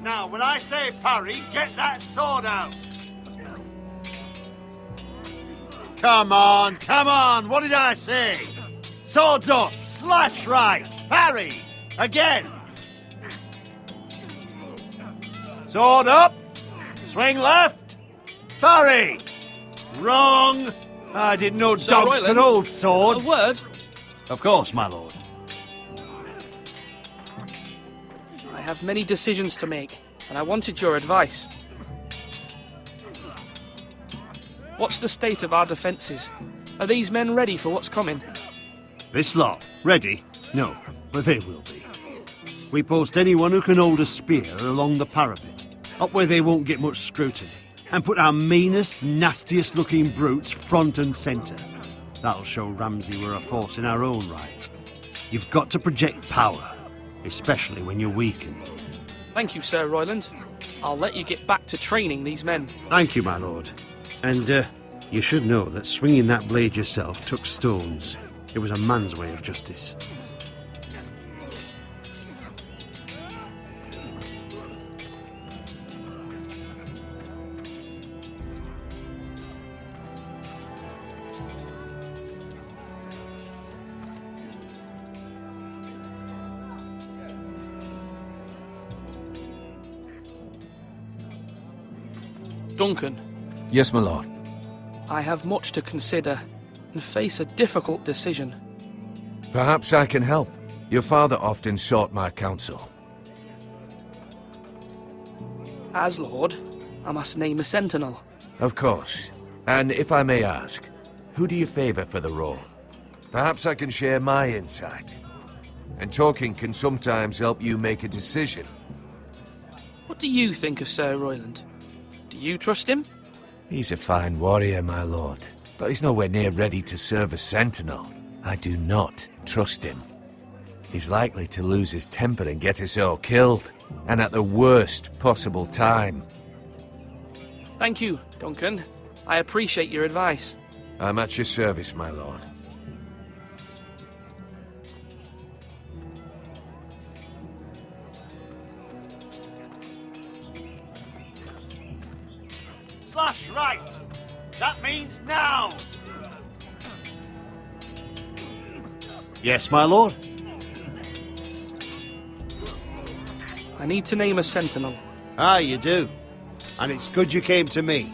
Now, when I say parry, get that sword out. Come on, come on, what did I say? Swords up, slash right, parry, again. Sword up, swing left, parry. Wrong. I didn't know dogs could hold swords. A word? Of course, my lord. I have many decisions to make, and I wanted your advice. What's the state of our defences? Are these men ready for what's coming? This lot, ready? No, but they will be. We post anyone who can hold a spear along the parapet, up where they won't get much scrutiny, and put our meanest, nastiest looking brutes front and centre. That'll show Ramsay we're a force in our own right. You've got to project power, especially when you're weakened. Thank you, Sir Royland. I'll let you get back to training these men. Thank you, my lord. And, you should know that swinging that blade yourself took stones. It was a man's way of justice. Duncan, Yes, my lord. I have much to consider and face a difficult decision. Perhaps I can help. Your father often sought my counsel. As Lord, I must name a sentinel. Of course. And if I may ask, who do you favour for the role? Perhaps I can share my insight. And talking can sometimes help you make a decision. What do you think of Sir Royland? Do you trust him? He's a fine warrior, my lord. But he's nowhere near ready to serve as sentinel. I do not trust him. He's likely to lose his temper and get us all killed. And at the worst possible time. Thank you, Duncan. I appreciate your advice. I'm at your service, my lord. Slash right! That means now! Yes, my lord? I need to name a sentinel. Ah, you do. And it's good you came to me.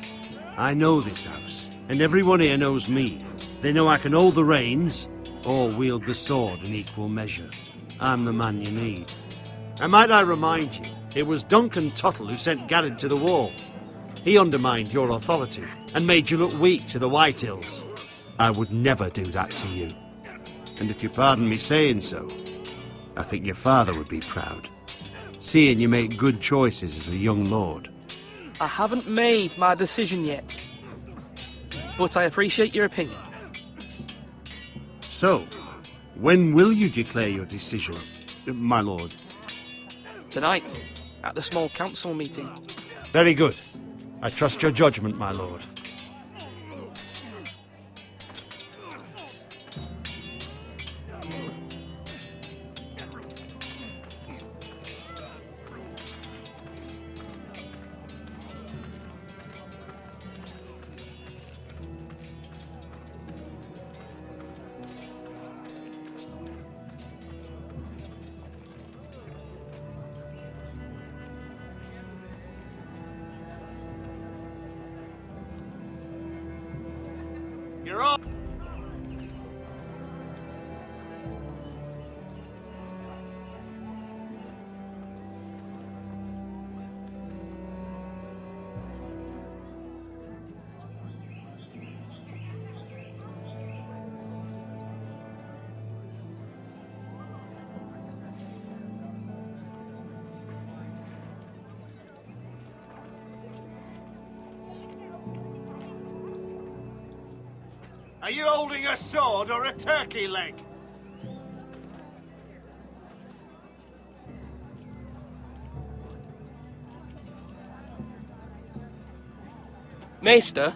I know this house, and everyone here knows me. They know I can hold the reins, or wield the sword in equal measure. I'm the man you need. And might I remind you, it was Duncan Tuttle who sent Garrett to the wall. He undermined your authority, and made you look weak to the Whitehills. I would never do that to you. And if you pardon me saying so, I think your father would be proud. Seeing you make good choices as a young lord. I haven't made my decision yet. But I appreciate your opinion. So, when will you declare your decision, my lord? Tonight, at the small council meeting. Very good. I trust your judgment, my lord. You're on. Are you holding a sword or a turkey leg? Maester,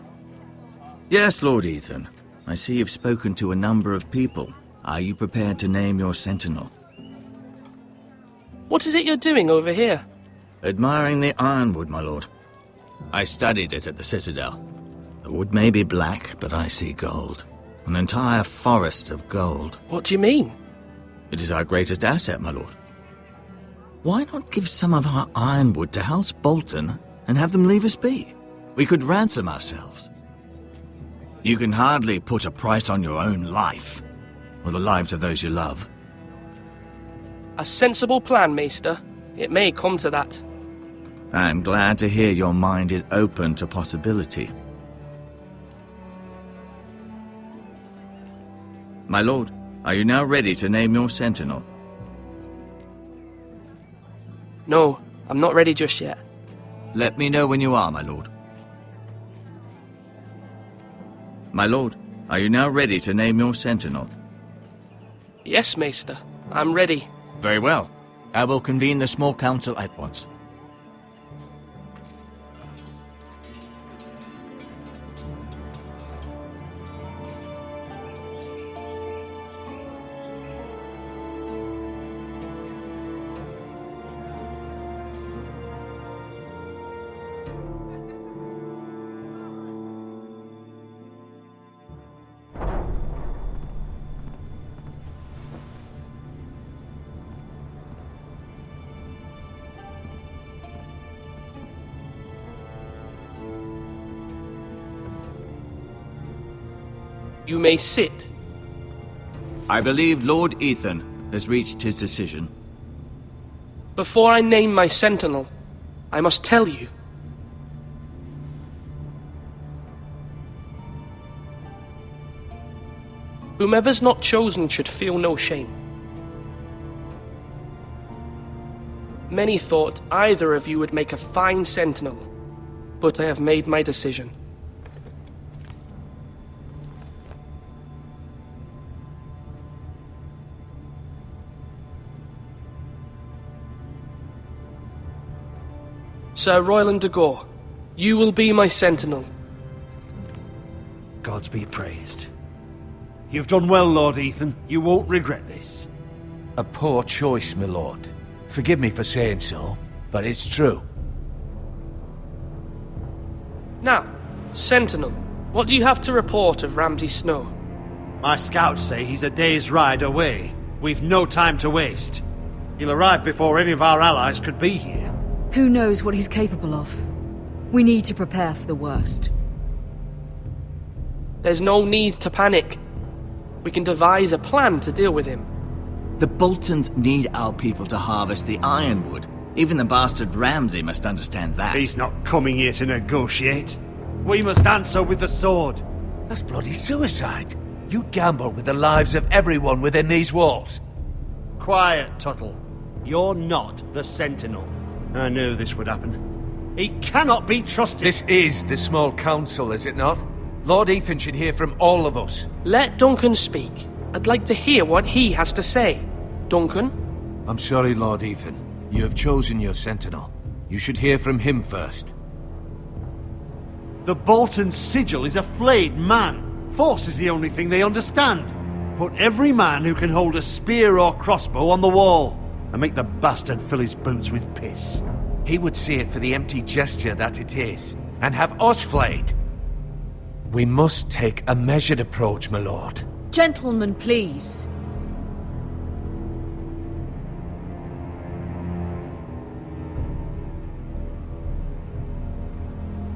Yes, Lord Ethan. I see you've spoken to a number of people. Are you prepared to name your sentinel? what is it you're doing over here? Admiring the ironwood, my lord. I studied it at the Citadel. The wood may be black, but I see gold. An entire forest of gold. What do you mean? It is our greatest asset, my lord. Why not give some of our ironwood to House Bolton and have them leave us be? We could ransom ourselves. You can hardly put a price on your own life, or the lives of those you love. A sensible plan, Maester. It may come to that. I am glad to hear your mind is open to possibility. My lord, are you now ready to name your sentinel? No, I'm not ready just yet. Let me know when you are, my lord. My lord, are you now ready to name your sentinel? Yes, Maester. I'm ready. Very well. I will convene the small council at once. You may sit. I believe Lord Ethan has reached his decision. Before I name my sentinel, I must tell you. Whomever's not chosen should feel no shame. Many thought either of you would make a fine sentinel, but I have made my decision. Sir Royland de Gore, you will be my sentinel. Gods be praised. You've done well, Lord Ethan. You won't regret this. A poor choice, my lord. Forgive me for saying so, but it's true. Now, sentinel, what do you have to report of Ramsay Snow? My scouts say he's a day's ride away. We've no time to waste. He'll arrive before any of our allies could be here. Who knows what he's capable of? We need to prepare for the worst. There's no need to panic. We can devise a plan to deal with him. The Boltons need our people to harvest the ironwood. Even the bastard Ramsay must understand that. He's not coming here to negotiate. We must answer with the sword. That's bloody suicide. You'd gamble with the lives of everyone within these walls. Quiet, Tuttle. You're not the Sentinel. I knew this would happen. He cannot be trusted. This is the small council, is it not? Lord Ethan should hear from all of us. Let Duncan speak. I'd like to hear what he has to say. Duncan? I'm sorry, Lord Ethan. You have chosen your sentinel. You should hear from him first. The Bolton sigil is a flayed man. Force is the only thing they understand. Put every man who can hold a spear or crossbow on the wall, and make the bastard fill his boots with piss. He would see it for the empty gesture that it is, and have us flayed. We must take a measured approach, my lord. Gentlemen, please.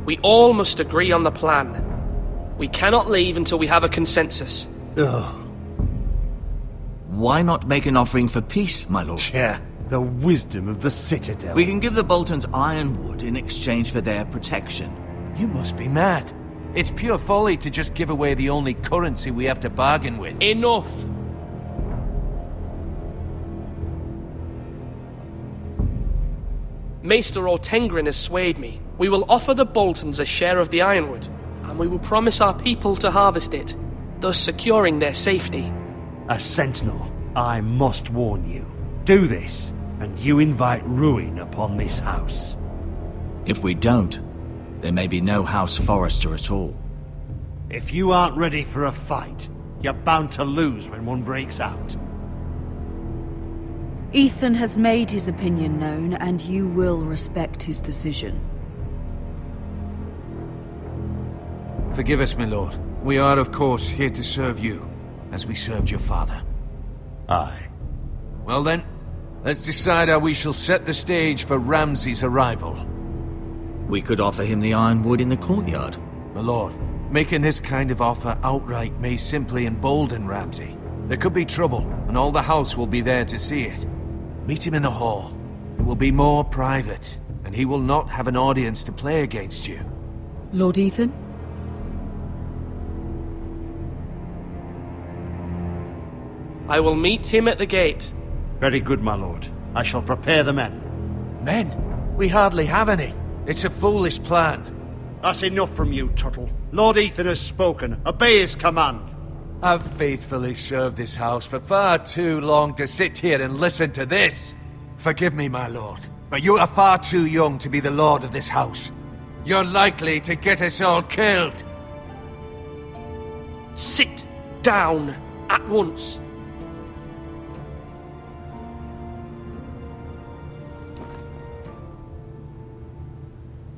We all must agree on the plan. We cannot leave until we have a consensus. Ugh. Why not make an offering for peace, my lord? Yeah, the wisdom of the Citadel. We can give the Boltons ironwood in exchange for their protection. You must be mad. It's pure folly to just give away the only currency we have to bargain with. Enough! Maester Ortengrin has swayed me. We will offer the Boltons a share of the ironwood, and we will promise our people to harvest it, thus securing their safety. A sentinel, I must warn you. Do this, and you invite ruin upon this house. If we don't, there may be no House Forrester at all. If you aren't ready for a fight, you're bound to lose when one breaks out. Ethan has made his opinion known, and you will respect his decision. Forgive us, my lord. We are, of course, here to serve you, as we served your father. Aye. Well then, let's decide how we shall set the stage for Ramsay's arrival. We could offer him the ironwood in the courtyard. My lord, making this kind of offer outright may simply embolden Ramsay. There could be trouble, and all the house will be there to see it. Meet him in the hall. It will be more private, and he will not have an audience to play against you. Lord Ethan? I will meet him at the gate. Very good, my lord. I shall prepare the men. Men? We hardly have any. It's a foolish plan. That's enough from you, Tuttle. Lord Ethan has spoken. Obey his command. I've faithfully served this house for far too long to sit here and listen to this. Forgive me, my lord, but you are far too young to be the lord of this house. You're likely to get us all killed. Sit down at once.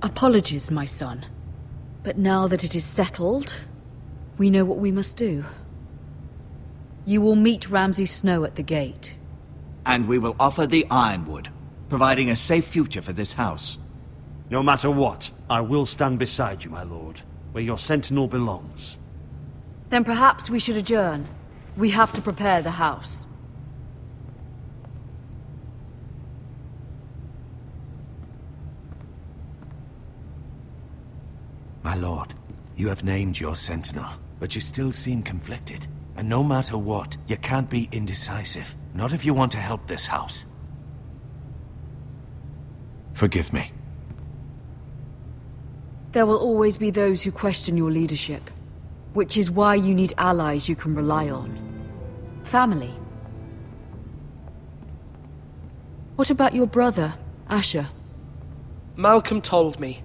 Apologies, my son. But now that it is settled, we know what we must do. You will meet Ramsay Snow at the gate. And we will offer the ironwood, providing a safe future for this house. No matter what, I will stand beside you, my lord, where your sentinel belongs. Then perhaps we should adjourn. We have to prepare the house. My lord, you have named your sentinel, but you still seem conflicted. And no matter what, you can't be indecisive. Not if you want to help this house. Forgive me. There will always be those who question your leadership, which is why you need allies you can rely on. Family. What about your brother, Asher? Malcolm told me.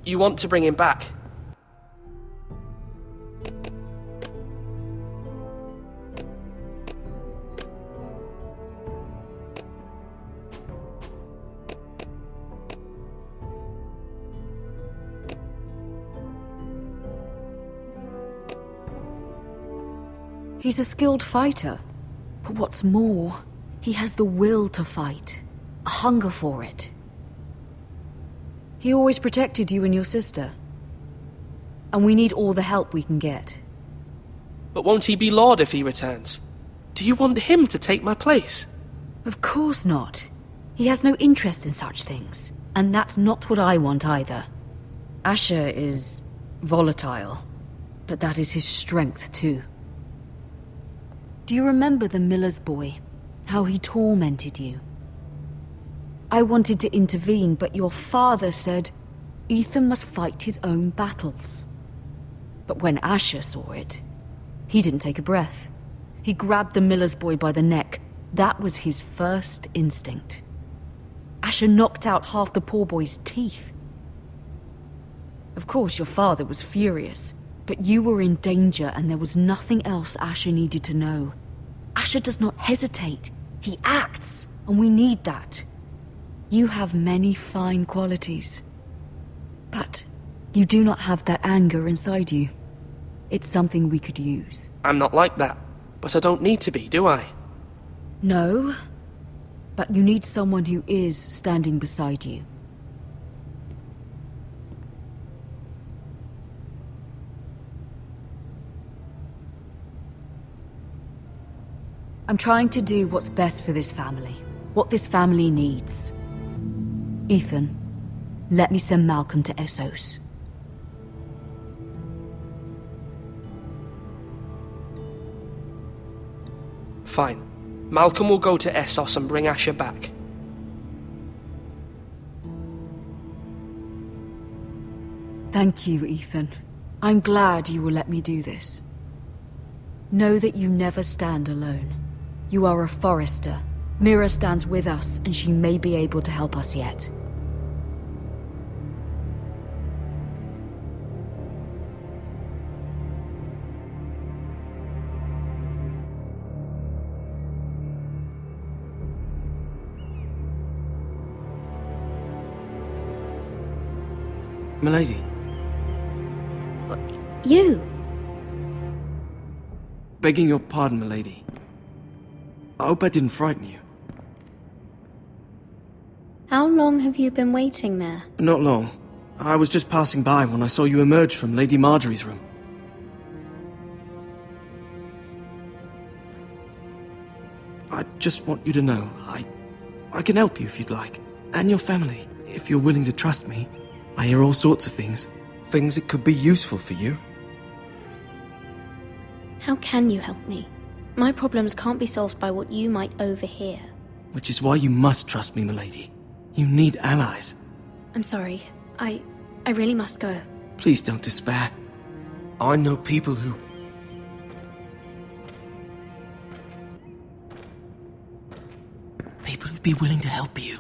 You want to bring him back. He's a skilled fighter. But what's more, he has the will to fight. A hunger for it. He always protected you and your sister. And we need all the help we can get. But won't he be Lord if he returns? Do you want him to take my place? Of course not. He has no interest in such things. And that's not what I want either. Asher is volatile. But that is his strength too. Do you remember the miller's boy? How he tormented you? I wanted to intervene, but your father said Ethan must fight his own battles. But when Asher saw it, he didn't take a breath. He grabbed the miller's boy by the neck. That was his first instinct. Asher knocked out half the poor boy's teeth. Of course, your father was furious, but you were in danger and there was nothing else Asher needed to know. Asher does not hesitate. He acts, and we need that. You have many fine qualities. But you do not have that anger inside you. It's something we could use. I'm not like that, but I don't need to be, do I? No, but you need someone who is standing beside you. I'm trying to do what's best for this family. What this family needs. Ethan, let me send Malcolm to Essos. Fine. Malcolm will go to Essos and bring Asher back. Thank you, Ethan. I'm glad you will let me do this. Know that you never stand alone. You are a Forester. Mira stands with us, and she may be able to help us yet. Milady, You? begging your pardon, milady. I hope I didn't frighten you. How long have you been waiting there? Not long. I was just passing by when I saw you emerge from Lady Marjorie's room. I just want you to know, I can help you if you'd like. And your family, if you're willing to trust me. I hear all sorts of things. Things that could be useful for you. How can you help me? My problems can't be solved by what you might overhear. Which is why you must trust me, milady. You need allies. I'm sorry. I really must go. Please don't despair. I know people who... People who'd be willing to help you.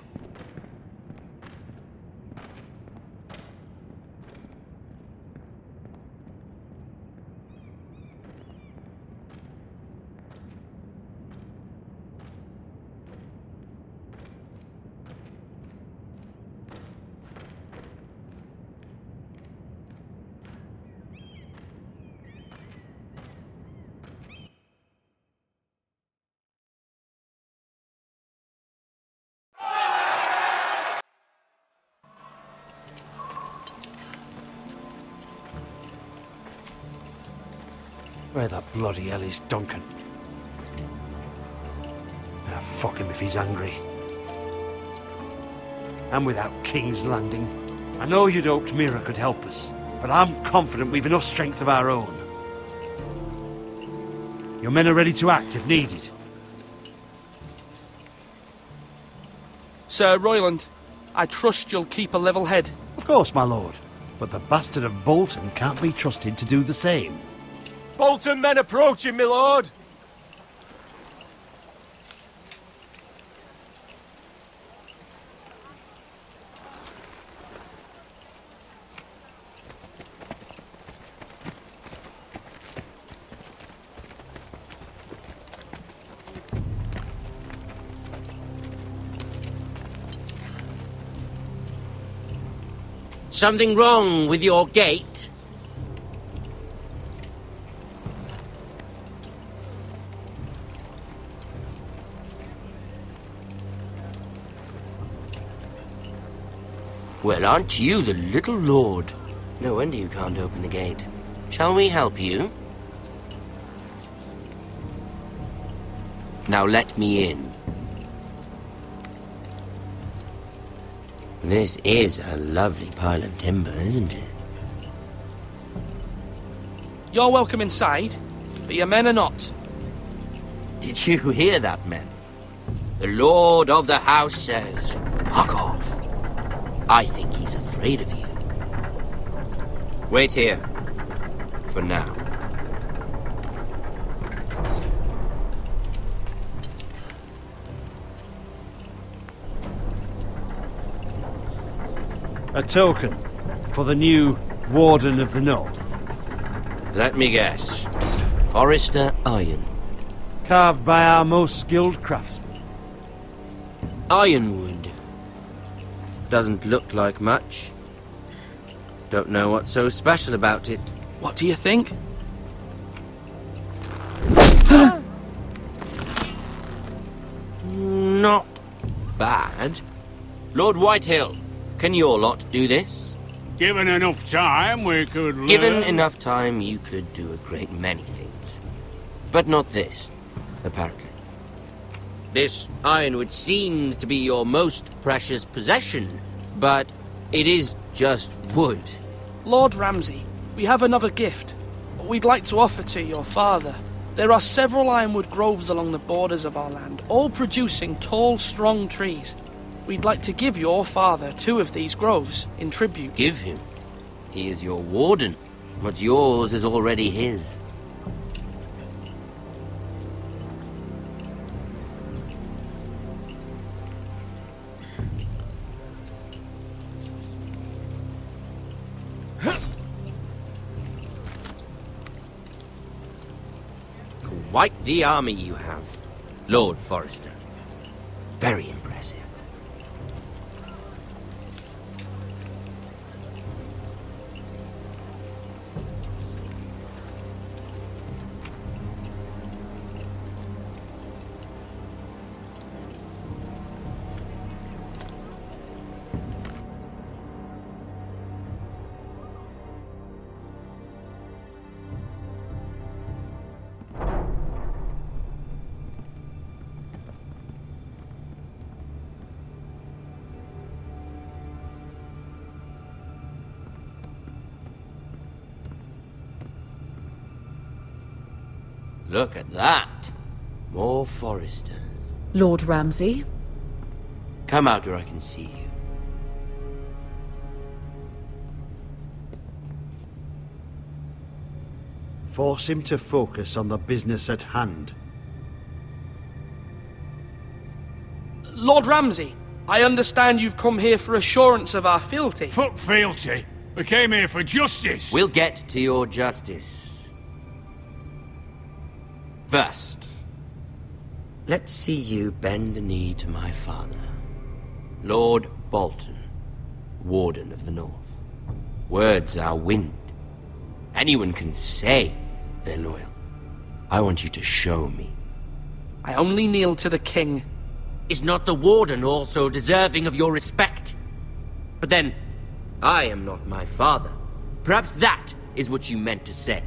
Where the bloody hell is Duncan? Ah, fuck him if he's angry. And without King's Landing. I know you'd hoped Mira could help us, but I'm confident we've enough strength of our own. Your men are ready to act if needed. Sir Royland, I trust you'll keep a level head. Of course, my lord. But the bastard of Bolton can't be trusted to do the same. Bolton men approaching, my lord! Something wrong with your gate? Well, aren't you the little lord? No wonder you can't open the gate. Shall we help you? Now let me in. This is a lovely pile of timber, isn't it? You're welcome inside, but your men are not. Did you hear that, men? The lord of the house says, fuck off. I think he's afraid of you. Wait here. For now. A token for the new Warden of the North. Let me guess. Forrester Ironwood. Carved by our most skilled craftsmen. Ironwood. Doesn't look like much. Don't know what's so special about it. What do you think? Not bad. Lord Whitehill, can your lot do this? Given enough time, we could learn. Given enough time, you could do a great many things. But not this, apparently. This ironwood seems to be your most precious possession, but it is just wood. Lord Ramsay, we have another gift. We'd like to offer to your father. There are several ironwood groves along the borders of our land, all producing tall, strong trees. We'd like to give your father 2 of these groves in tribute. Give him. He is your warden. What's yours is already his. Quite the army you have, Lord Forrester. Very impressive. look at that. More foresters. Lord Ramsay? Come out where I can see you. Force him to focus on the business at hand. Lord Ramsay, I understand you've come here for assurance of our fealty. Fuck fealty. We came here for justice. We'll get to your justice. First, let's see you bend the knee to my father, Lord Bolton, Warden of the North. Words are wind. Anyone can say they're loyal. I want you to show me. I only kneel to the king. Is not the Warden also deserving of your respect? But then, I am not my father. Perhaps that is what you meant to say.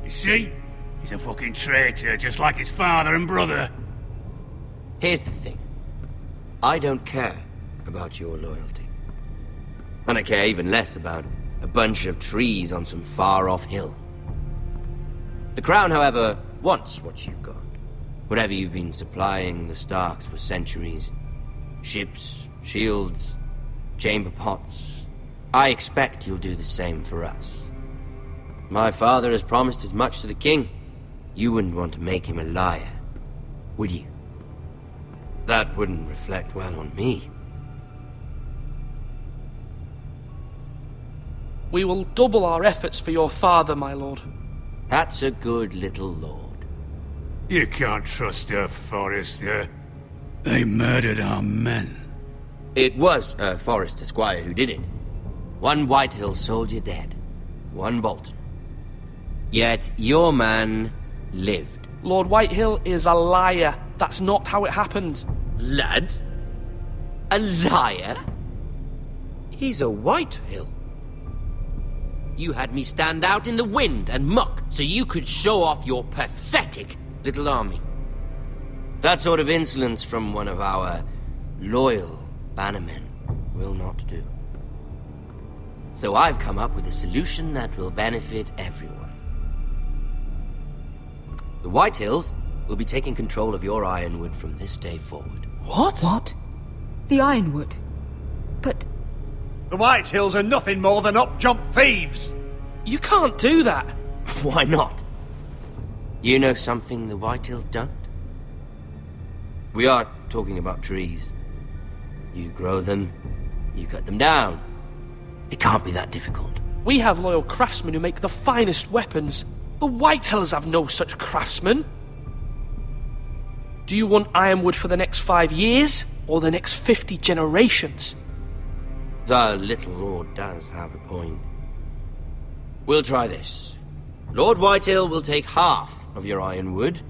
You see? He's a fucking traitor, just like his father and brother. Here's the thing. I don't care about your loyalty. And I care even less about a bunch of trees on some far-off hill. The Crown, however, wants what you've got. Whatever you've been supplying the Starks for centuries. Ships, shields, chamber pots. I expect you'll do the same for us. My father has promised as much to the king. You wouldn't want to make him a liar, would you? That wouldn't reflect well on me. We will double our efforts for your father, my lord. That's a good little lord. You can't trust a Forrester. They murdered our men. It was a Forrester squire who did it. One Whitehill soldier dead. One Bolton. Yet your man lived. Lord Whitehill is a liar. That's not how it happened. Lad? A liar? He's a Whitehill. You had me stand out in the wind and muck so you could show off your pathetic little army. That sort of insolence from one of our loyal bannermen will not do. So I've come up with a solution that will benefit everyone. The Whitehills will be taking control of your Ironwood from this day forward. What? What? The Ironwood? But The Whitehills are nothing more than up-jump thieves! you can't do that. Why not? You know something the Whitehills don't? We are talking about trees. You grow them, you cut them down. It can't be that difficult. We have loyal craftsmen who make the finest weapons. The Whitehills have no such craftsmen. Do you want Ironwood for the next 5 years, or the next 50 generations? The little lord does have a point. We'll try this. Lord Whitehill will take half of your Ironwood,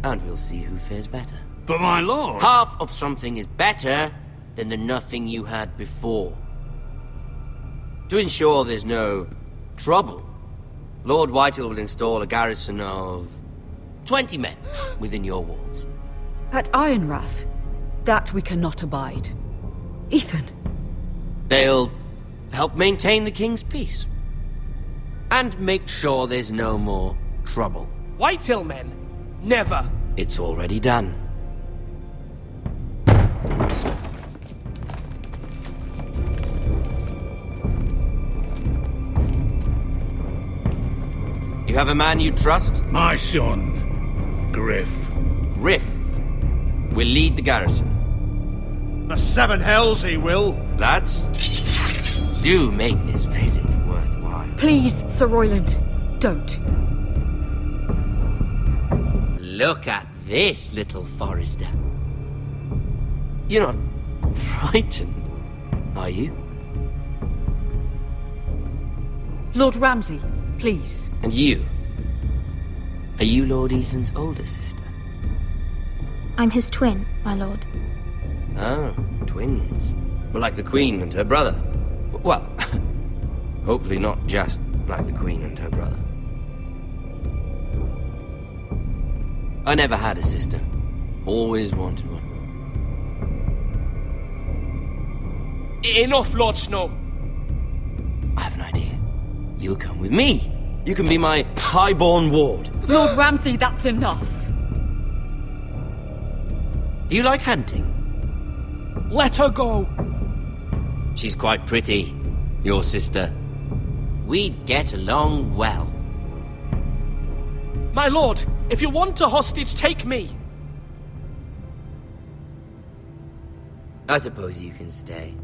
and we'll see who fares better. But my lord... Half of something is better than the nothing you had before. To ensure there's no trouble, Lord Whitehill will install a garrison of 20 men within your walls. at Ironrath, that we cannot abide. Ethan. They'll help maintain the king's peace. And make sure there's no more trouble. Whitehill men? Never. It's already done. You have a man you trust? My son, Griff. Griff will lead the garrison. The seven hells he will. Lads, do make this visit worthwhile. Please, Sir Royland, don't. Look at this, little Forester. You're not frightened, are you? Lord Ramsay, please. And you? Are you Lord Ethan's older sister? I'm his twin, my lord. Oh, twins. Well, like the Queen and her brother. Well, hopefully not just like the Queen and her brother. I never had a sister. Always wanted one. Enough, Lord Snow. I have an idea. You'll come with me. You can be my highborn ward. Lord Ramsay, that's enough. Do you like hunting? Let her go. She's quite pretty, your sister. We'd get along well. My lord, if you want a hostage, take me. I suppose you can stay.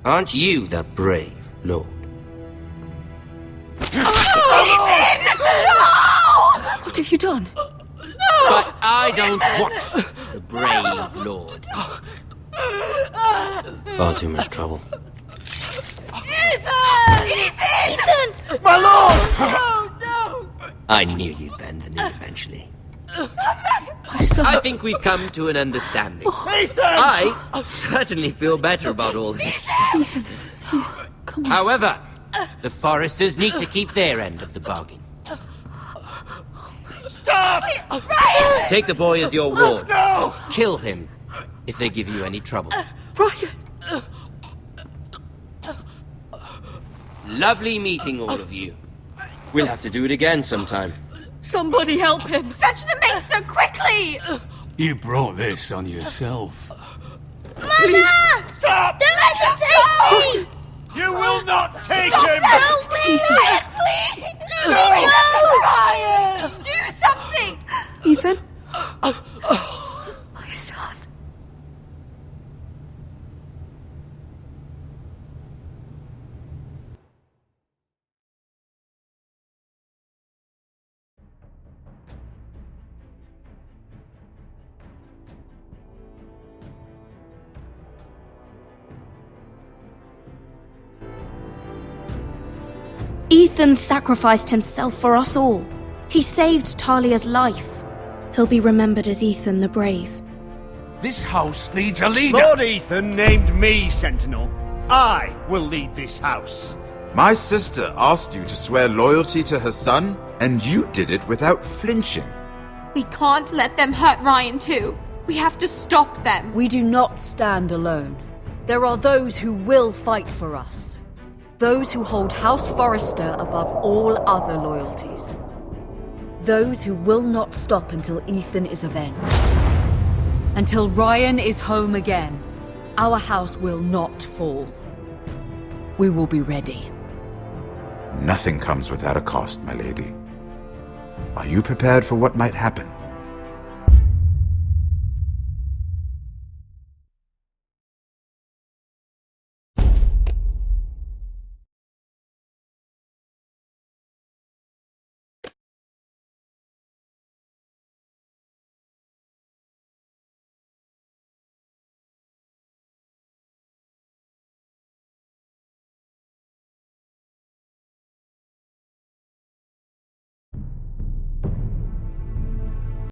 Aren't you the brave lord? What have you done? But I don't want the brave lord. Far too much trouble. Ethan! My lord! I knew you'd bend the knee eventually. My son. I think we've come to an understanding. Ethan! I certainly feel better about all this. Ethan. Oh, come on. However, the Foresters need to keep their end of the bargain. Stop! Take the boy as your ward. No! Kill him if they give you any trouble. Brian! Lovely meeting all of you. We'll have to do it again sometime. Somebody help him! Fetch the maester quickly! You brought this on yourself. Mama! Stop! Don't let him take me! You will not take him! Help me! Please! No! Brian! Do something! Ethan? My son. Ethan sacrificed himself for us all. He saved Talia's life. He'll be remembered as Ethan the Brave. This house needs a leader. Lord Ethan named me Sentinel. I will lead this house. My sister asked you to swear loyalty to her son, and you did it without flinching. We can't let them hurt Ryan too. We have to stop them. We do not stand alone. There are those who will fight for us. Those who hold House Forrester above all other loyalties. Those who will not stop until Ethan is avenged. Until Ryan is home again, our house will not fall. We will be ready. Nothing comes without a cost, my lady. Are you prepared for what might happen?